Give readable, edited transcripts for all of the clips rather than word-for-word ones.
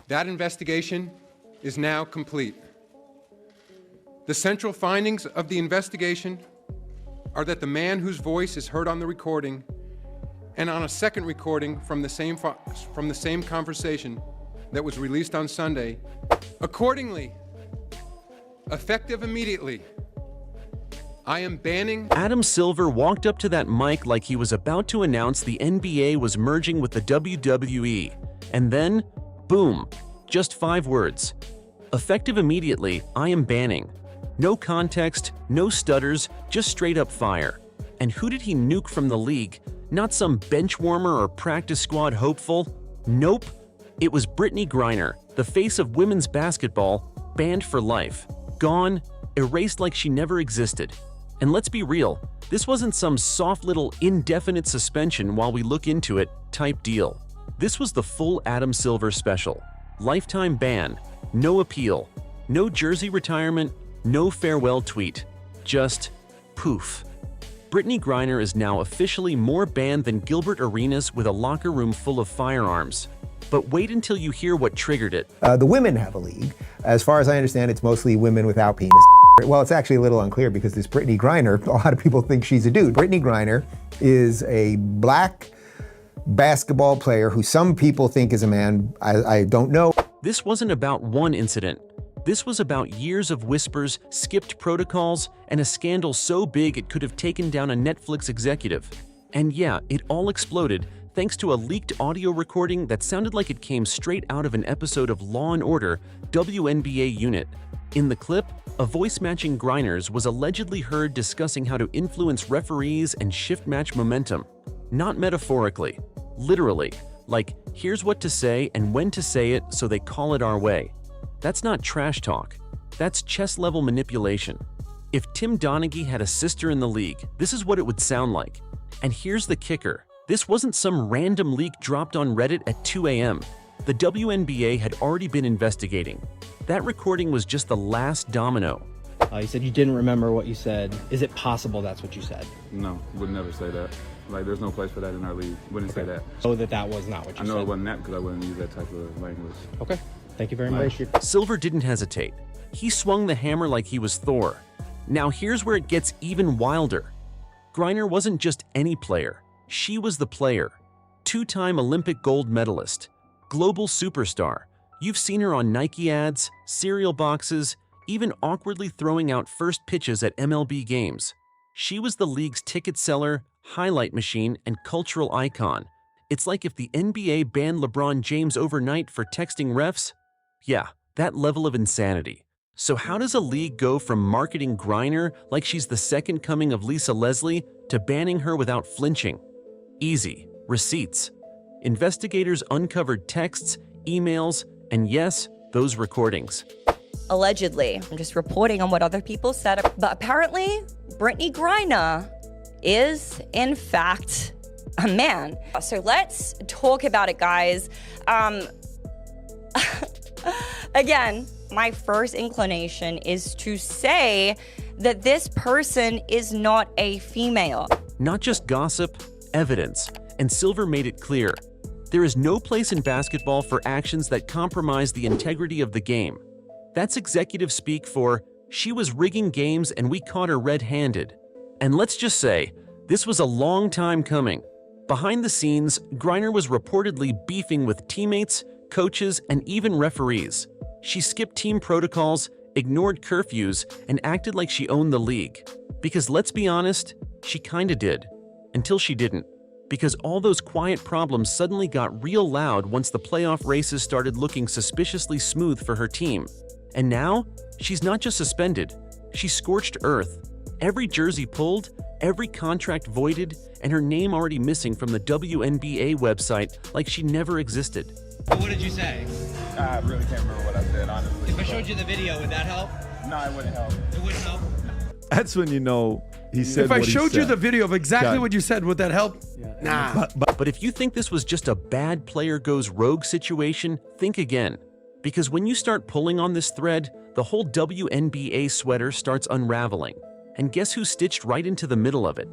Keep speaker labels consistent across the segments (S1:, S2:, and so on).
S1: That investigation is now complete. The central findings of the investigation are that the man whose voice is heard on the recording and on a second recording from the same conversation that was released on Sunday, accordingly, effective immediately, I am banning.
S2: Adam Silver walked up to that mic like he was about to announce the NBA was merging with the WWE. And then, boom, just 5 words. Effective immediately, I am banning. No context, no stutters, just straight up fire. And who did he nuke from the league? Not some bench warmer or practice squad hopeful. Nope. It was Brittney Griner, the face of women's basketball, banned for life. Gone, erased like she never existed. And let's be real, this wasn't some soft little indefinite suspension while we look into it type deal. This was the full Adam Silver special. Lifetime ban, no appeal, no jersey retirement, no farewell tweet. Just poof. Brittney Griner is now officially more banned than Gilbert Arenas with a locker room full of firearms. But wait until you hear what triggered it.
S3: The women have a league. As far as I understand, it's mostly women without penis. Well, it's actually a little unclear because this Brittney Griner, a lot of people think she's a dude. Brittney Griner is a black basketball player who some people think is a man. I don't know.
S2: This wasn't about one incident. This was about years of whispers, skipped protocols, and a scandal so big it could have taken down a Netflix executive. And yeah, it all exploded thanks to a leaked audio recording that sounded like it came straight out of an episode of Law & Order, WNBA Unit. In the clip, a voice-matching Griners was allegedly heard discussing how to influence referees and shift match momentum. Not metaphorically, literally, like, here's what to say and when to say it so they call it our way. That's not trash talk. That's chess-level manipulation. If Tim Donaghy had a sister in the league, this is what it would sound like. And here's the kicker. This wasn't some random leak dropped on Reddit at 2 a.m. The WNBA had already been investigating. That recording was just the last domino.
S4: You said you didn't remember what you said. Is it possible that's what you said?
S5: No, would never say that. Like, there's no place for that in our league. Wouldn't say that.
S4: Oh, that was not what you said?
S5: I know it wasn't that because I wouldn't use that type of language.
S4: Okay. Thank you very much.
S2: Silver didn't hesitate. He swung the hammer like he was Thor. Now here's where it gets even wilder. Griner wasn't just any player. She was the player. 2-time Olympic gold medalist. Global superstar. You've seen her on Nike ads, cereal boxes, even awkwardly throwing out first pitches at MLB games. She was the league's ticket seller, highlight machine, and cultural icon. It's like if the NBA banned LeBron James overnight for texting refs. Yeah, that level of insanity. So how does a league go from marketing Griner like she's the second coming of Lisa Leslie to banning her without flinching? Easy. Receipts. Investigators uncovered texts, emails, and yes, those recordings.
S6: Allegedly. I'm just reporting on what other people said. But apparently, Brittney Griner is, in fact, a man. So let's talk about it, guys. Again, my first inclination is to say that this person is not a female.
S2: Not just gossip, evidence. And Silver made it clear. There is no place in basketball for actions that compromise the integrity of the game. That's executive speak for, she was rigging games and we caught her red-handed. And let's just say, this was a long time coming. Behind the scenes, Griner was reportedly beefing with teammates, coaches, and even referees. She skipped team protocols, ignored curfews, and acted like she owned the league. Because let's be honest, she kinda did. Until she didn't. Because all those quiet problems suddenly got real loud once the playoff races started looking suspiciously smooth for her team. And now, she's not just suspended, she's scorched earth. Every jersey pulled, every contract voided, and her name already missing from the WNBA website like she never existed.
S7: What did you say?
S5: I really can't remember what I said, honestly.
S7: If I showed you the video, would that help?
S5: No, it wouldn't help.
S7: It wouldn't help?
S8: That's when you know he said
S9: If I
S8: what he
S9: showed you
S8: said.
S9: the video of exactly
S8: Got it.
S9: what you said, would that help? Nah.
S2: But if you think this was just a bad player goes rogue situation, think again. Because when you start pulling on this thread, the whole WNBA sweater starts unraveling. And guess who stitched right into the middle of it?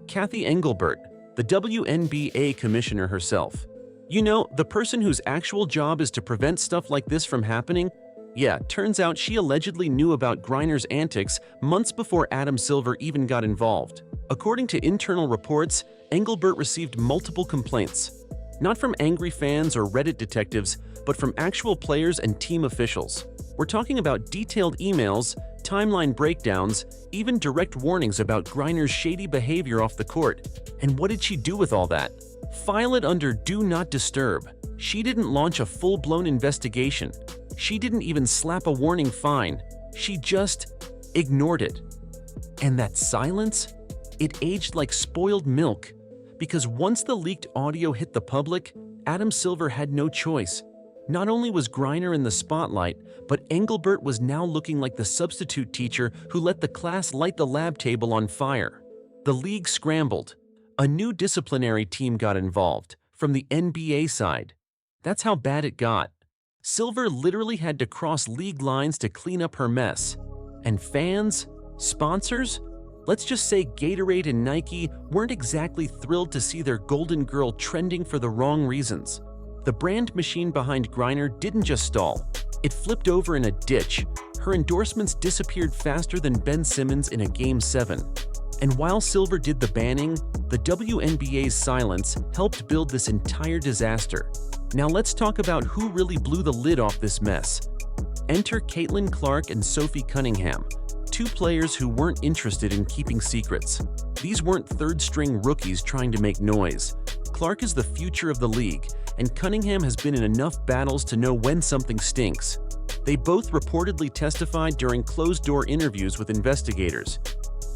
S2: Cathy Engelbert, the WNBA commissioner herself. You know, the person whose actual job is to prevent stuff like this from happening? Yeah, turns out she allegedly knew about Griner's antics months before Adam Silver even got involved. According to internal reports, Engelbert received multiple complaints. Not from angry fans or Reddit detectives, but from actual players and team officials. We're talking about detailed emails, timeline breakdowns, even direct warnings about Griner's shady behavior off the court. And what did she do with all that? File it under Do Not Disturb. She didn't launch a full-blown investigation. She didn't even slap a warning fine. She just ignored it. And that silence? It aged like spoiled milk. Because once the leaked audio hit the public, Adam Silver had no choice. Not only was Griner in the spotlight, but Engelbert was now looking like the substitute teacher who let the class light the lab table on fire. The league scrambled. A new disciplinary team got involved, from the NBA side. That's how bad it got. Silver literally had to cross league lines to clean up her mess. And fans? Sponsors? Let's just say Gatorade and Nike weren't exactly thrilled to see their golden girl trending for the wrong reasons. The brand machine behind Griner didn't just stall. It flipped over in a ditch. Her endorsements disappeared faster than Ben Simmons in a Game 7. And while Silver did the banning, the WNBA's silence helped build this entire disaster. Now let's talk about who really blew the lid off this mess. Enter Caitlin Clark and Sophie Cunningham, two players who weren't interested in keeping secrets. These weren't third-string rookies trying to make noise. Clark is the future of the league, and Cunningham has been in enough battles to know when something stinks. They both reportedly testified during closed-door interviews with investigators.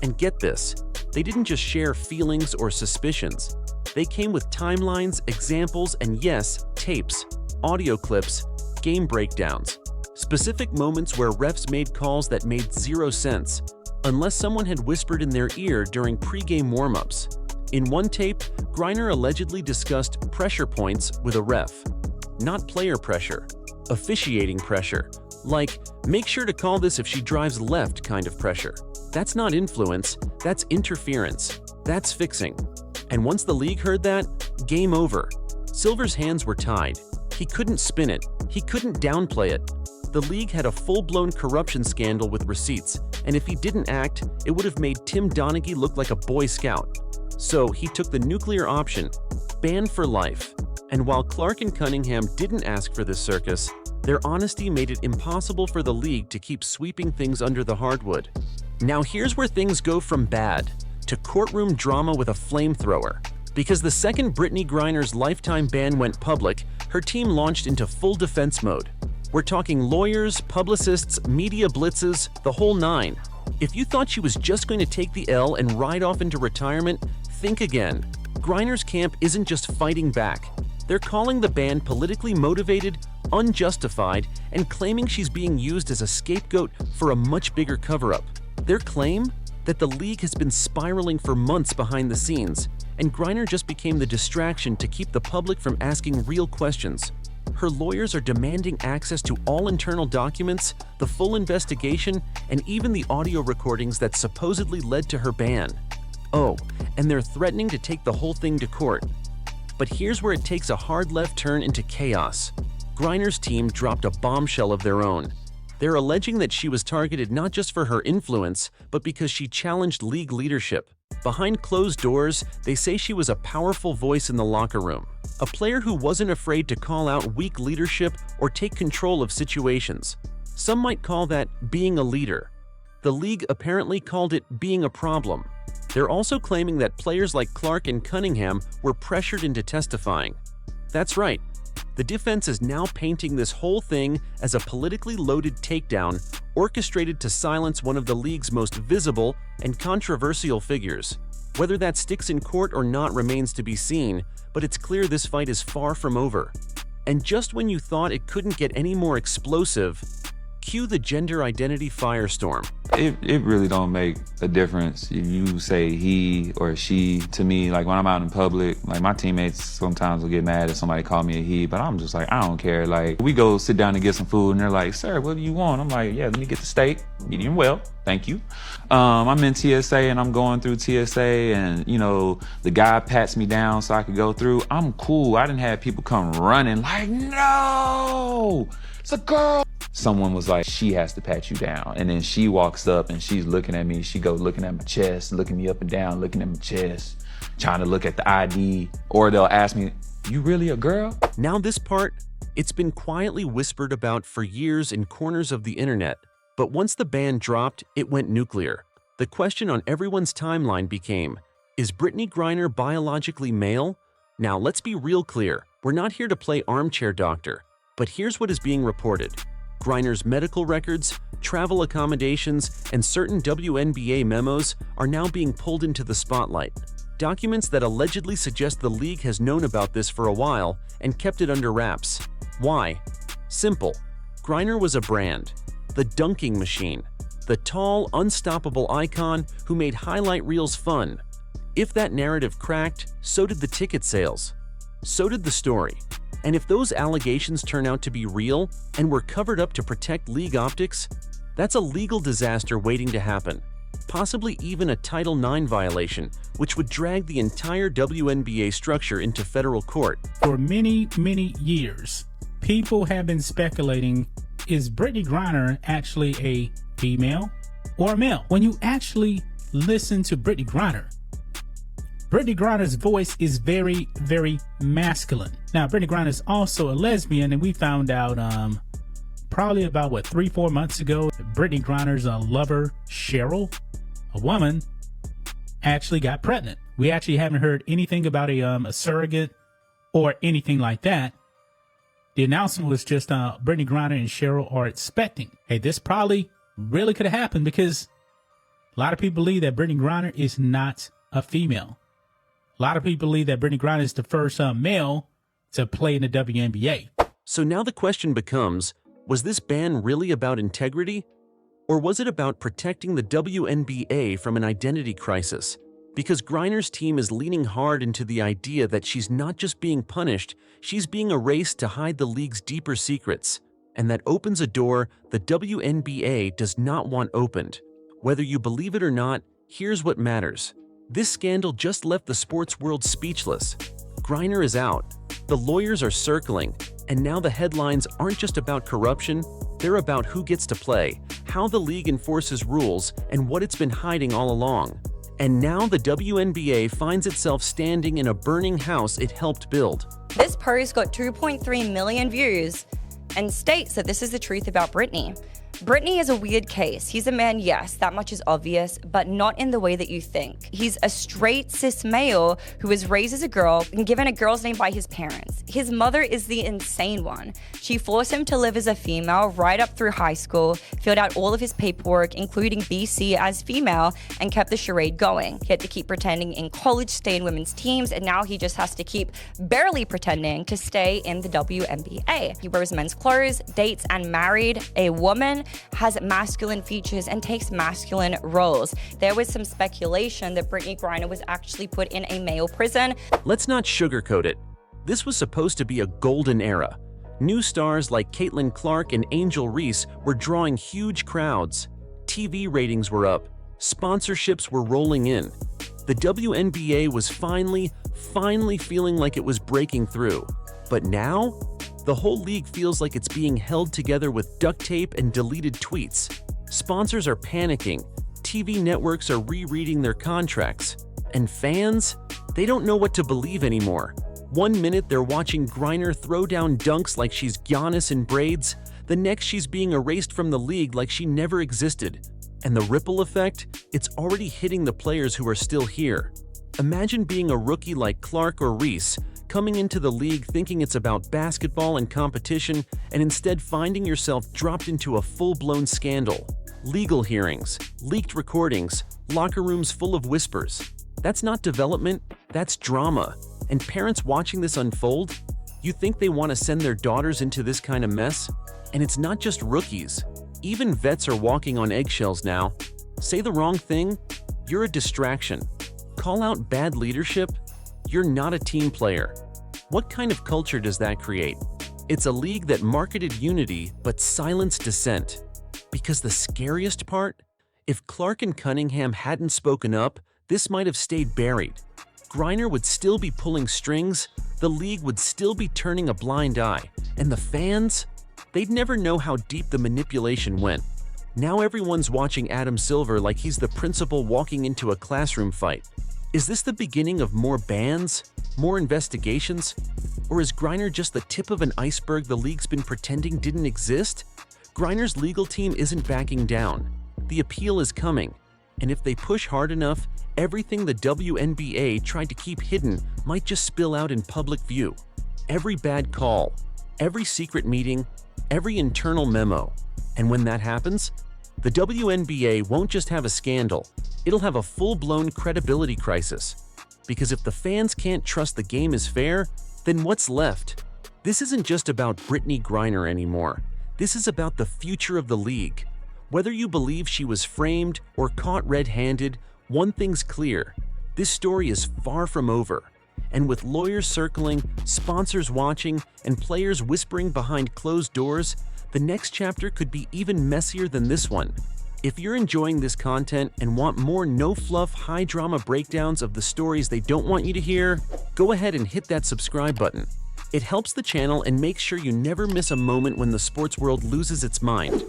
S2: And get this, they didn't just share feelings or suspicions. They came with timelines, examples, and yes, tapes, audio clips, game breakdowns. Specific moments where refs made calls that made zero sense, unless someone had whispered in their ear during pre-game warm-ups. In one tape, Griner allegedly discussed pressure points with a ref. Not player pressure, officiating pressure. Like, make sure to call this if she drives left kind of pressure. That's not influence, that's interference. That's fixing. And once the league heard that, game over. Silver's hands were tied. He couldn't spin it. He couldn't downplay it. The league had a full-blown corruption scandal with receipts, and if he didn't act, it would have made Tim Donaghy look like a Boy Scout. So he took the nuclear option, ban for life. And while Clark and Cunningham didn't ask for this circus, their honesty made it impossible for the league to keep sweeping things under the hardwood. Now here's where things go from bad to courtroom drama with a flamethrower. Because the second Brittney Griner's lifetime ban went public, her team launched into full defense mode. We're talking lawyers, publicists, media blitzes, the whole nine. If you thought she was just going to take the L and ride off into retirement, think again. Griner's camp isn't just fighting back. They're calling the ban politically motivated, unjustified, and claiming she's being used as a scapegoat for a much bigger cover-up. Their claim? That the league has been spiraling for months behind the scenes, and Griner just became the distraction to keep the public from asking real questions. Her lawyers are demanding access to all internal documents, the full investigation, and even the audio recordings that supposedly led to her ban. Oh, and they're threatening to take the whole thing to court. But here's where it takes a hard left turn into chaos. Griner's team dropped a bombshell of their own. They're alleging that she was targeted not just for her influence, but because she challenged league leadership. Behind closed doors, they say she was a powerful voice in the locker room, a player who wasn't afraid to call out weak leadership or take control of situations. Some might call that being a leader. The league apparently called it being a problem. They're also claiming that players like Clark and Cunningham were pressured into testifying. That's right. The defense is now painting this whole thing as a politically loaded takedown orchestrated to silence one of the league's most visible and controversial figures. Whether that sticks in court or not remains to be seen, but it's clear this fight is far from over. And just when you thought it couldn't get any more explosive, Cue the gender identity firestorm.
S5: It really don't make a difference if you say he or she to me. Like when I'm out in public, like my teammates sometimes will get mad if somebody call me a he, but I'm just like, I don't care. Like we go sit down and get some food and they're like, sir, what do you want? I'm like, yeah, let me get the steak, medium well, thank you. I'm in TSA and I'm going through TSA and you know, the guy pats me down so I could go through. I'm cool. I didn't have people come running like, no, it's a girl. Someone was like, she has to pat you down. And then she walks up and she's looking at me. She goes looking at my chest, looking me up and down, looking at my chest, trying to look at the ID. Or they'll ask me, you really a girl?
S2: Now this part, it's been quietly whispered about for years in corners of the internet. But once the ban dropped, it went nuclear. The question on everyone's timeline became, is Brittney Griner biologically male? Now let's be real clear. We're not here to play armchair doctor. But here's what is being reported. Griner's medical records, travel accommodations, and certain WNBA memos are now being pulled into the spotlight. Documents that allegedly suggest the league has known about this for a while and kept it under wraps. Why? Simple. Griner was a brand. The dunking machine. The tall, unstoppable icon who made highlight reels fun. If that narrative cracked, so did the ticket sales. So did the story. And if those allegations turn out to be real and were covered up to protect league optics, that's a legal disaster waiting to happen. Possibly even a Title IX violation, which would drag the entire WNBA structure into federal court.
S10: For many, many years, people have been speculating, is Brittney Griner actually a female or a male? When you actually listen to Brittney Griner's voice is very, very masculine. Now, Brittney Griner is also a lesbian, and we found out probably about, 3-4 months ago, Brittney Griner's lover, Cheryl, a woman, actually got pregnant. We actually haven't heard anything about a surrogate or anything like that. The announcement was just Brittney Griner and Cheryl are expecting. Hey, this probably really could have happened because a lot of people believe that Brittney Griner is not a female. A lot of people believe that Brittney Griner is the first male to play in the WNBA.
S2: So now the question becomes, was this ban really about integrity? Or was it about protecting the WNBA from an identity crisis? Because Griner's team is leaning hard into the idea that she's not just being punished, she's being erased to hide the league's deeper secrets. And that opens a door the WNBA does not want opened. Whether you believe it or not, here's what matters. This scandal just left the sports world speechless. Griner is out, the lawyers are circling, and now the headlines aren't just about corruption, they're about who gets to play, how the league enforces rules, and what it's been hiding all along. And now the WNBA finds itself standing in a burning house it helped build.
S6: This post got 2.3 million views and states that this is the truth about Brittney. Brittney is a weird case. He's a man, yes, that much is obvious, but not in the way that you think. He's a straight cis male who was raised as a girl and given a girl's name by his parents. His mother is the insane one. She forced him to live as a female right up through high school, filled out all of his paperwork, including BC as female, and kept the charade going. He had to keep pretending in college, stay in women's teams, and now he just has to keep barely pretending to stay in the WNBA. He wears men's clothes, dates, and married a woman, has masculine features, and takes masculine roles. There was some speculation that Brittney Griner was actually put in a male prison.
S2: Let's not sugarcoat it. This was supposed to be a golden era. New stars like Caitlin Clark and Angel Reese were drawing huge crowds. TV ratings were up. Sponsorships were rolling in. The WNBA was finally feeling like it was breaking through. But now, the whole league feels like it's being held together with duct tape and deleted tweets. Sponsors are panicking. TV networks are rereading their contracts. And fans? They don't know what to believe anymore. One minute they're watching Griner throw down dunks like she's Giannis in braids. The next she's being erased from the league like she never existed. And the ripple effect? It's already hitting the players who are still here. Imagine being a rookie like Clark or Reese, coming into the league thinking it's about basketball and competition, and instead finding yourself dropped into a full-blown scandal. Legal hearings, leaked recordings, locker rooms full of whispers. That's not development, that's drama. And parents watching this unfold, you think they want to send their daughters into this kind of mess? And it's not just rookies. Even vets are walking on eggshells now. Say the wrong thing, you're a distraction. Call out bad leadership, you're not a team player. What kind of culture does that create? It's a league that marketed unity but silenced dissent. Because the scariest part? If Clark and Cunningham hadn't spoken up, this might have stayed buried. Griner would still be pulling strings, the league would still be turning a blind eye, and the fans? They'd never know how deep the manipulation went. Now everyone's watching Adam Silver like he's the principal walking into a classroom fight. Is this the beginning of more bans? More investigations? Or is Griner just the tip of an iceberg the league's been pretending didn't exist? Griner's legal team isn't backing down. The appeal is coming. And if they push hard enough, everything the WNBA tried to keep hidden might just spill out in public view. Every bad call, every secret meeting, every internal memo. And when that happens, the WNBA won't just have a scandal, it'll have a full-blown credibility crisis. Because if the fans can't trust the game is fair, then what's left? This isn't just about Brittney Griner anymore. This is about the future of the league. Whether you believe she was framed or caught red-handed, one thing's clear. This story is far from over. And with lawyers circling, sponsors watching, and players whispering behind closed doors, the next chapter could be even messier than this one. If you're enjoying this content and want more no-fluff, high-drama breakdowns of the stories they don't want you to hear, go ahead and hit that subscribe button. It helps the channel and makes sure you never miss a moment when the sports world loses its mind.